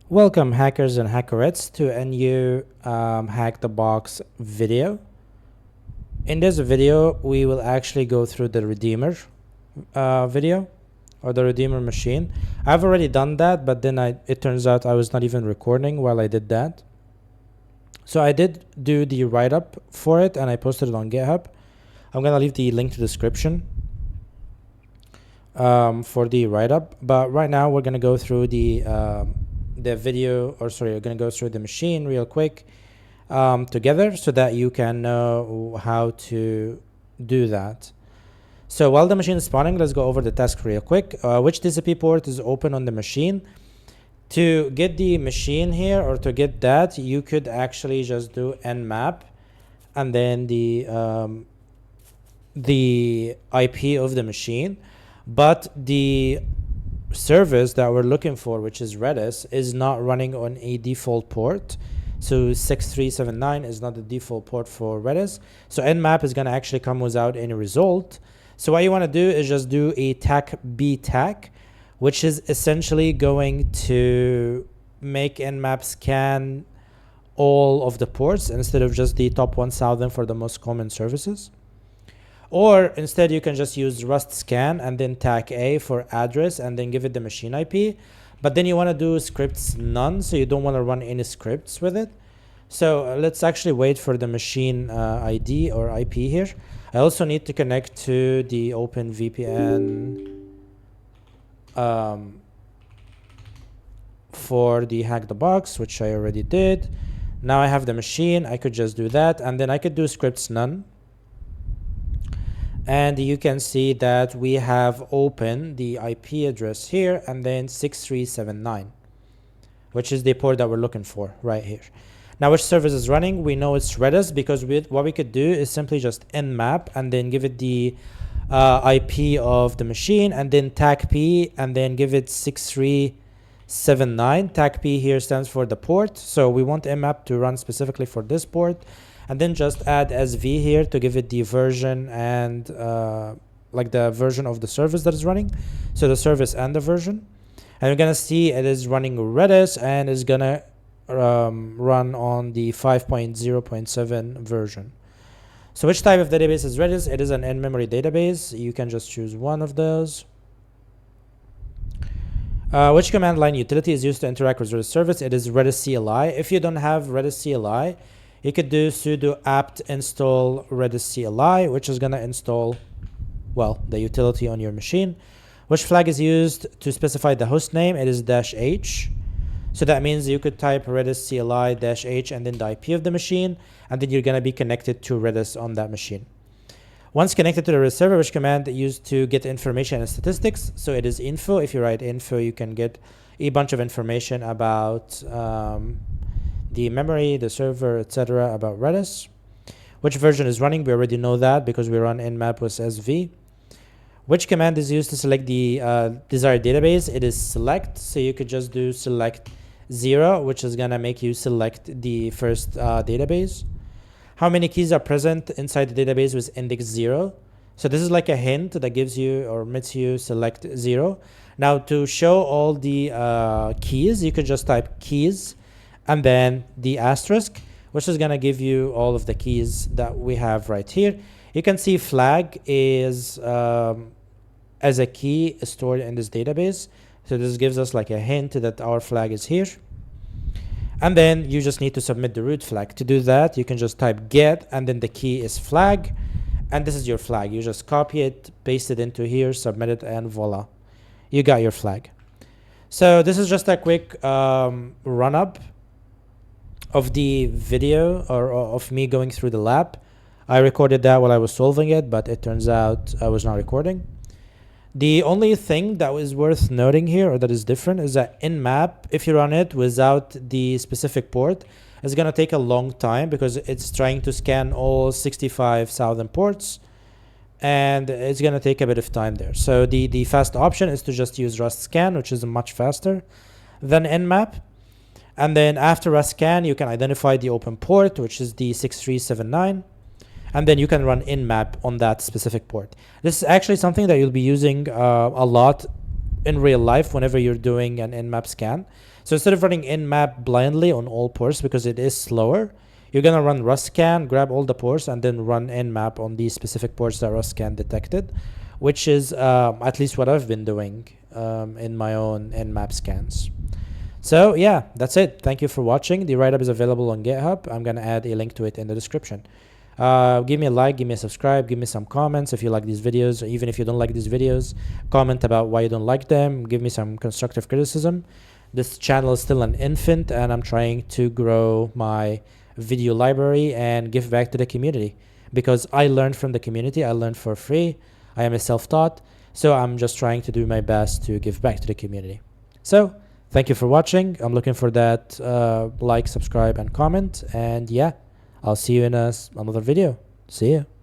Welcome hackers and hackerettes to a new Hack the Box video. In this video, we will actually go through the Redeemer video or the Redeemer machine. I've already done that, but then it turns out I was not even recording while I did that. So I did do the write-up for it and I posted it on GitHub. I'm going to leave the link to the description for the write-up. But right now we're going to go through the video, or sorry, we're going to go through the machine real quick together so that you can know how to do that. So while the machine is spawning, let's go over the task real quick. Which TCP port is open on the machine? To get the machine here, or to get that, you could actually just do nmap and then the IP of the machine. But the service that we're looking for, which is Redis, is not running on a default port. So 6379 is not the default port for Redis. So nmap is going to actually come without any result. So what you want to do is just do a tack, which is essentially going to make nmap scan all of the ports instead of just the top 1000 for the most common services. Or instead you can just use rust scan and then tack A for address and then give it the machine IP. But then you want to do scripts none, so you don't want to run any scripts with it. So let's actually wait for the machine ID or IP here. I also need to connect to the OpenVPN for the Hack the Box, which I already did. Now I have the machine. I could just do that, and then I could do scripts none. And you can see that we have open the IP address here and then 6379, which is the port that we're looking for right here. Now, which service is running? We know it's Redis because what we could do is simply just nmap and then give it the IP of the machine and then tack P and then give it 6379. Tack P here stands for the port. So we want nmap to run specifically for this port. And then just add SV here to give it the version and like the version of the service that is running. So the service and the version. And you're going to see it is running Redis and is going to run on the 5.0.7 version. So which type of database is Redis? It is an in-memory database. You can just choose one of those. Which command line utility is used to interact with Redis service? It is redis-cli. If you don't have redis-cli, you could do sudo apt install redis-cli, which is going to install, well, the utility on your machine. Which flag is used to specify the host name? It is -h. So that means you could type redis-cli -h and then the IP of the machine, and then you're going to be connected to Redis on that machine. Once connected to the Redis server, which command used to get information and statistics? So it is info. If you write info, you can get a bunch of information about the memory, the server, etc. about Redis. Which version is running? We already know that because we run nmap with SV. Which command is used to select the desired database? It is select. So you could just do select 0, which is going to make you select the first database. How many keys are present inside the database with index 0? So this is like a hint that gives you or lets you select 0. Now to show all the keys, you could just type keys and then the asterisk, which is going to give you all of the keys that we have right here. You can see flag is as a key stored in this database. So this gives us like a hint that our flag is here. And then you just need to submit the root flag. To do that, you can just type get and then the key is flag. And this is your flag. You just copy it, paste it into here, submit it, and voila. You got your flag. So this is just a quick run-up of the video or of me going through the lab. I recorded that while I was solving it, but it turns out I was not recording. The only thing that is worth noting here, or that is different, is that nmap, if you run it without the specific port, is going to take a long time because it's trying to scan all 65,000 ports, and it's going to take a bit of time there. So the fast option is to just use rust scan, which is much faster than nmap. And then after rust scan, you can identify the open port, which is the 6379. And then you can run nmap on that specific port. This is actually something that you'll be using a lot in real life whenever you're doing an nmap scan. So instead of running nmap blindly on all ports because it is slower, you're gonna run russcan, grab all the ports, and then run nmap on these specific ports that russcan detected, which is at least what I've been doing in my own nmap scans. So yeah, that's it. Thank you for watching. The write-up is available on GitHub. I'm gonna add a link to it in the description. Give me a like, give me a subscribe, give me some comments if you like these videos, or even if you don't like these videos, comment about why you don't like them, give me some constructive criticism. This channel is still an infant and I'm trying to grow my video library and give back to the community, because I learned from the community. I learned for free. I am a self-taught, so I'm just trying to do my best to give back to the community. So thank you for watching. I'm looking for that like, subscribe, and comment. And yeah, I'll see you in another video. See you.